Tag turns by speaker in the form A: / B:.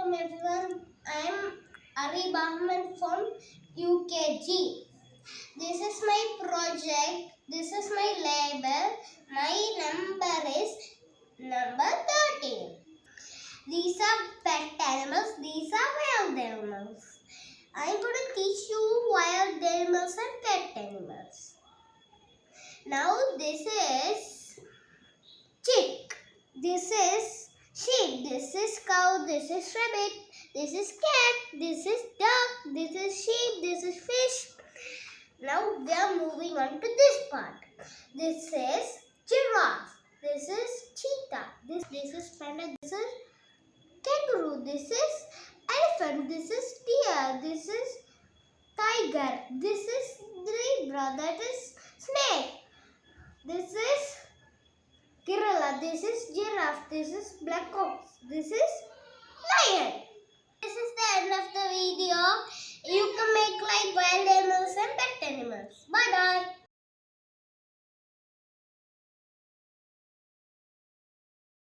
A: welcome everyone. I am Ari Bahman from UKG. This is my project. This is my label. My number is number 13. These are pet animals. These are wild animals. I am going to teach you wild animals and pet animals. Now this is chick. This is sheep, this is cow, this is rabbit, this is cat, this is duck, this is sheep, this is fish. Now we are moving on to this part. This is giraffe, this is cheetah, this is panda, this is kangaroo, this is elephant, this is deer, this is tiger, this is zebra, that is snake, this is gorilla, this is giraffe, this is black ox, this is